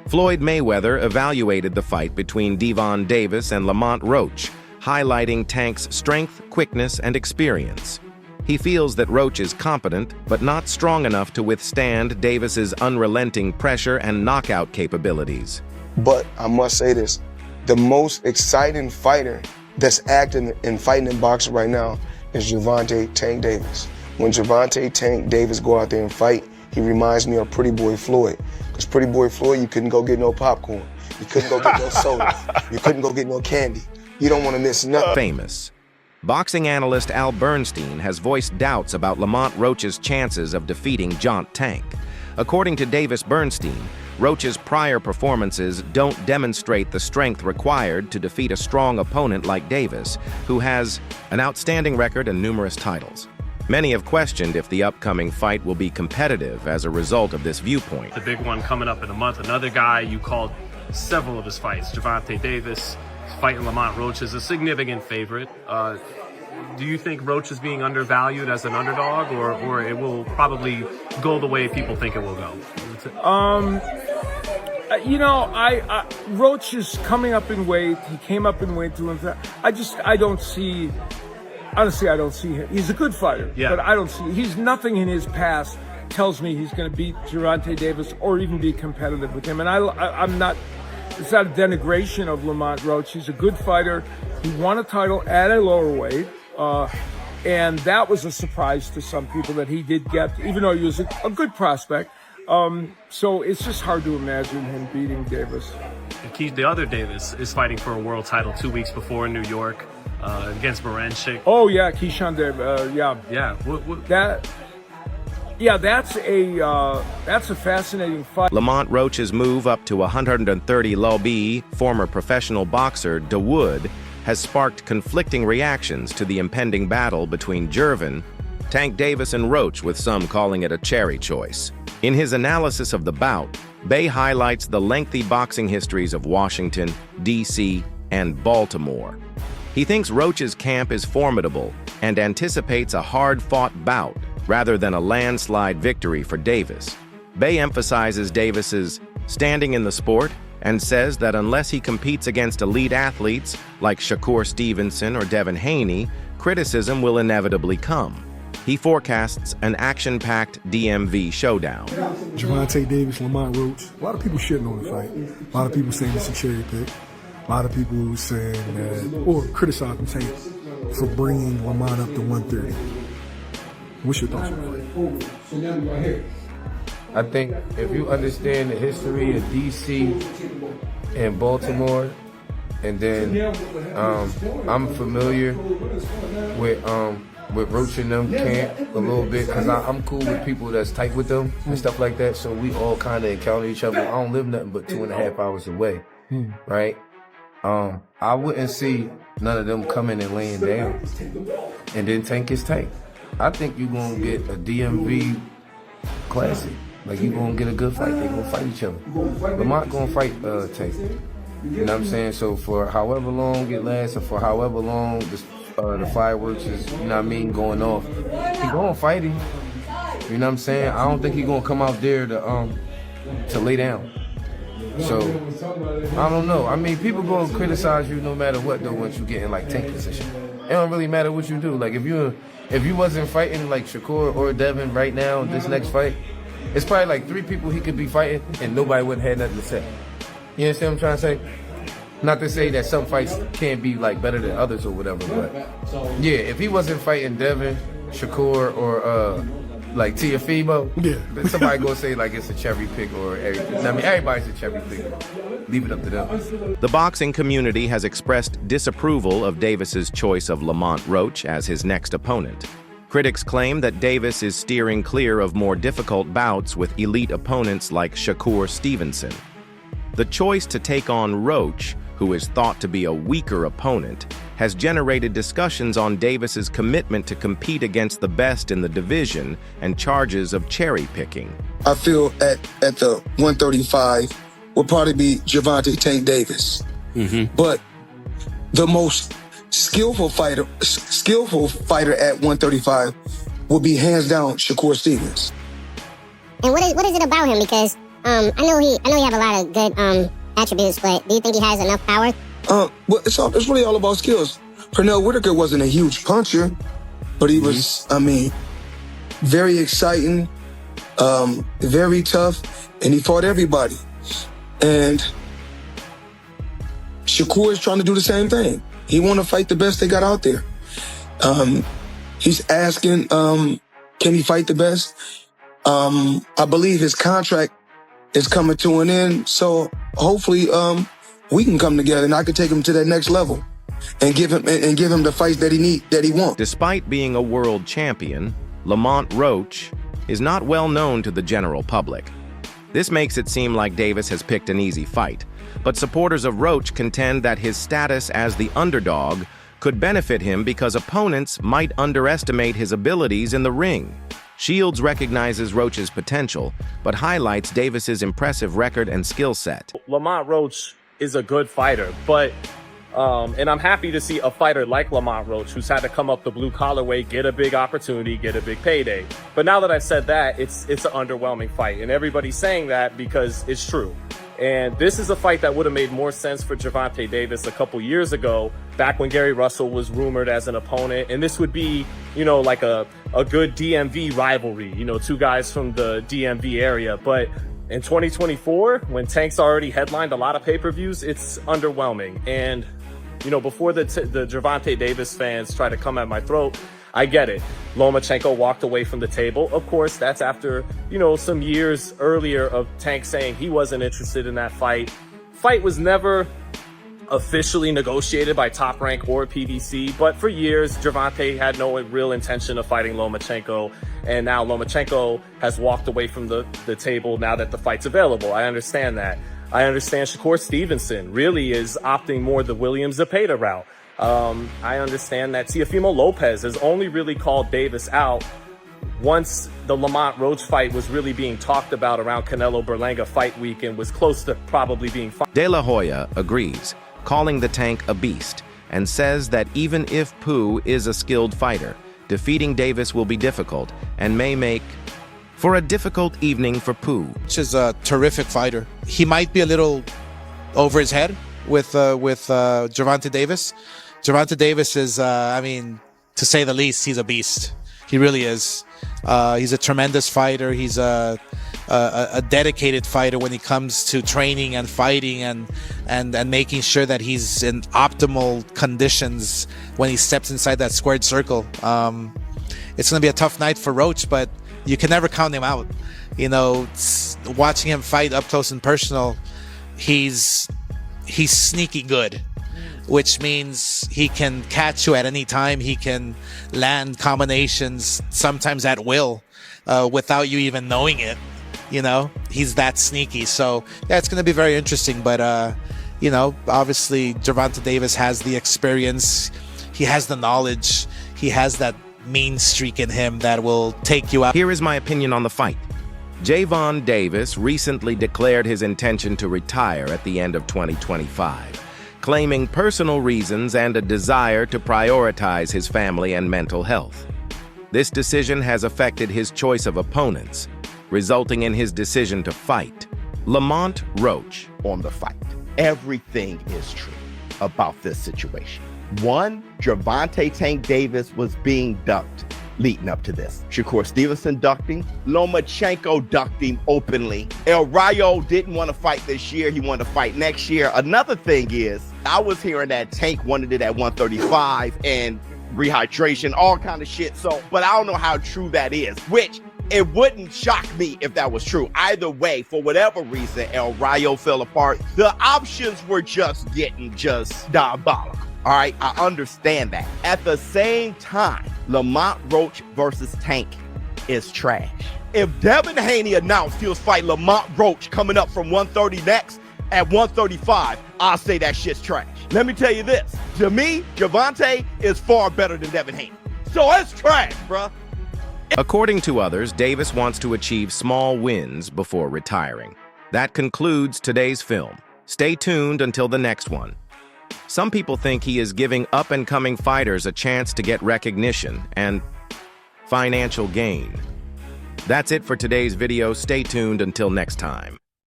Floyd Mayweather evaluated the fight between Gervonta Davis and Lamont Roach, highlighting Tank's strength, quickness, and experience. He feels that Roach is competent, but not strong enough to withstand Davis's unrelenting pressure and knockout capabilities. But I must say this, the most exciting fighter that's acting and fighting in boxing right now is Gervonta Tank Davis. When Gervonta Tank Davis go out there and fight, he reminds me of Pretty Boy Floyd. Because Pretty Boy Floyd, you couldn't go get no popcorn. You couldn't go get no soda. You couldn't go get no candy. You don't want to miss nothing. Famous. Boxing analyst Al Bernstein has voiced doubts about Lamont Roach's chances of defeating Gervonta Tank. According to Davis Bernstein, Roach's prior performances don't demonstrate the strength required to defeat a strong opponent like Davis, who has an outstanding record and numerous titles. Many have questioned if the upcoming fight will be competitive as a result of this viewpoint. The big one coming up in a month. Another guy you called several of his fights, Gervonta Davis, fighting Lamont Roach, is a significant favorite. Do you think Roach is being undervalued as an underdog, or it will probably go the way people think it will go? Roach is coming up in weight. He came up in weight to him. I don't see. Honestly, I don't see him. He's a good fighter, but I don't see. He's nothing in his past tells me he's going to beat Gervonta Davis or even be competitive with him. And I'm not. It's not a denigration of Lamont Roach. He's a good fighter. He won a title at a lower weight, and that was a surprise to some people that he did get, even though he was a good prospect. So it's just hard to imagine him beating Davis. The other Davis is fighting for a world title 2 weeks before in New York against Baranchik. Oh yeah, Keyshawn Davis. That's a fascinating fight. Lamont Roach's move up to 130 lb, former professional boxer Dawood, has sparked conflicting reactions to the impending battle between Gervonta, Tank Davis, and Roach, with some calling it a cherry choice. In his analysis of the bout, Bay highlights the lengthy boxing histories of Washington, D.C., and Baltimore. He thinks Roach's camp is formidable and anticipates a hard-fought bout rather than a landslide victory for Davis. Bay emphasizes Davis's standing in the sport and says that unless he competes against elite athletes like Shakur Stevenson or Devin Haney, criticism will inevitably come. He forecasts an action-packed DMV showdown. Gervonta Davis, Lamont Roach. A lot of people shitting on the fight. A lot of people saying it's a cherry pick. A lot of people saying that, or criticizing Tank for bringing Lamont up to 130. What's your thoughts on the fight? I think if you understand the history of D.C. and Baltimore, and then I'm familiar with Roach and them camp a little bit, because I'm cool with people that's tight with them and stuff like that, so we all kind of encounter each other. I don't live nothing but 2.5 hours away, right? I wouldn't see none of them coming and laying down, and then Tank is Tank. I think you're going to get a DMV classic. Like, you're going to get a good fight. They're going to fight each other. Lamont going to fight Tank. You know what I'm saying? So for however long it lasts, or for however long the fireworks is, you know what I mean, going off, he going to fight him. You know what I'm saying? I don't think he going to come out there to lay down. So, I don't know. I mean, people going to criticize you no matter what, though, once you get in, like, tank position. It don't really matter what you do. Like, if you wasn't fighting, like, Shakur or Devin right now in this next fight, it's probably, like, 3 people he could be fighting, and nobody wouldn't have nothing to say. You understand what I'm trying to say? Not to say that some fights can't be, like, better than others or whatever, but, yeah, if he wasn't fighting Devin, Shakur, or, like Tiafimo, somebody gonna say like it's a cherry pick, or everybody's a cherry pick. Leave it up to them. The boxing community has expressed disapproval of Davis's choice of Lamont Roach as his next opponent. Critics claim that Davis is steering clear of more difficult bouts with elite opponents like Shakur Stevenson. The choice to take on Roach, who is thought to be a weaker opponent, has generated discussions on Davis's commitment to compete against the best in the division and charges of cherry-picking. I feel at the 135 will probably be Gervonta Tank Davis. But the most skillful fighter at 135 will be hands down Shakur Stevens. And what is it about him? Because I know he have a lot of good attributes, but do you think he has enough power? Well, it's really all about skills. Pernell Whitaker wasn't a huge puncher, but he was, I mean, very exciting, very tough, and he fought everybody. And Shakur is trying to do the same thing. He want to fight the best they got out there. He's asking, can he fight the best? I believe his contract is coming to an end, so hopefully we can come together and I can take him to that next level and give him the fights that he wants. Despite being a world champion, Lamont Roach is not well known to the general public. This makes it seem like Davis has picked an easy fight, but supporters of Roach contend that his status as the underdog could benefit him because opponents might underestimate his abilities in the ring. Shields recognizes Roach's potential, but highlights Davis's impressive record and skill set. Lamont Roach is a good fighter, but and I'm happy to see a fighter like Lamont Roach, who's had to come up the blue-collar way, get a big opportunity, get a big payday. But now that I've said that, it's an underwhelming fight, and everybody's saying that because it's true. And this is a fight that would have made more sense for Gervonta Davis a couple years ago, back when Gary Russell was rumored as an opponent. And this would be, you know, like a good DMV rivalry, you know, two guys from the DMV area. But in 2024, when Tank's already headlined a lot of pay-per-views, it's underwhelming. And, you know, before the Gervonta Davis fans try to come at my throat, I get it. Lomachenko walked away from the table. Of course, that's after, you know, some years earlier of Tank saying he wasn't interested in that fight. Fight was never officially negotiated by Top Rank or PBC, but for years, Gervonta had no real intention of fighting Lomachenko, and now Lomachenko has walked away from the table now that the fight's available. I understand that. I understand Shakur Stevenson really is opting more the Williams Zepeda route. I understand that Teofimo Lopez has only really called Davis out once the Lamont Roach fight was really being talked about around Canelo Berlanga fight week and was close to probably being fought. De La Hoya agrees, calling the Tank a beast, and says that even if Pooh is a skilled fighter, defeating Davis will be difficult and may make for a difficult evening for Pooh. Which is a terrific fighter. He might be a little over his head with Gervonta Davis. Gervonta Davis is, I mean, to say the least, he's a beast. He really is. He's a tremendous fighter. He's a dedicated fighter when it comes to training and fighting and making sure that he's in optimal conditions when he steps inside that squared circle. It's going to be a tough night for Roach, but you can never count him out. You know, watching him fight up close and personal, he's sneaky good, which means he can catch you at any time. He can land combinations, sometimes at will, without you even knowing it. You know, he's that sneaky. So, yeah, it's going to be very interesting. But, you know, obviously, Gervonta Davis has the experience. He has the knowledge. He has that mean streak in him that will take you out. Here is my opinion on the fight. Gervonta Davis recently declared his intention to retire at the end of 2025. Claiming personal reasons and a desire to prioritize his family and mental health. This decision has affected his choice of opponents, resulting in his decision to fight Lamont Roach. On the fight, everything is true about this situation. One, Gervonta Tank Davis was being ducked leading up to this. Shakur Stevenson ducked him. Lomachenko ducked him openly. El Rayo didn't want to fight this year. He wanted to fight next year. Another thing is, I was hearing that Tank wanted it at 135 and rehydration, all kind of shit. So, but I don't know how true that is, which it wouldn't shock me if that was true. Either way, for whatever reason, El Rayo fell apart. The options were just getting diabolical. All right, I understand that. At the same time, Lamont Roach versus Tank is trash. If Devin Haney announced he was fighting Lamont Roach coming up from 130 next at 135, I'll say that shit's trash. Let me tell you this. To me, Gervonta is far better than Devin Haney. So it's trash, bruh. According to others, Davis wants to achieve small wins before retiring. That concludes today's film. Stay tuned until the next one. Some people think he is giving up-and-coming fighters a chance to get recognition and financial gain. That's it for today's video. Stay tuned until next time.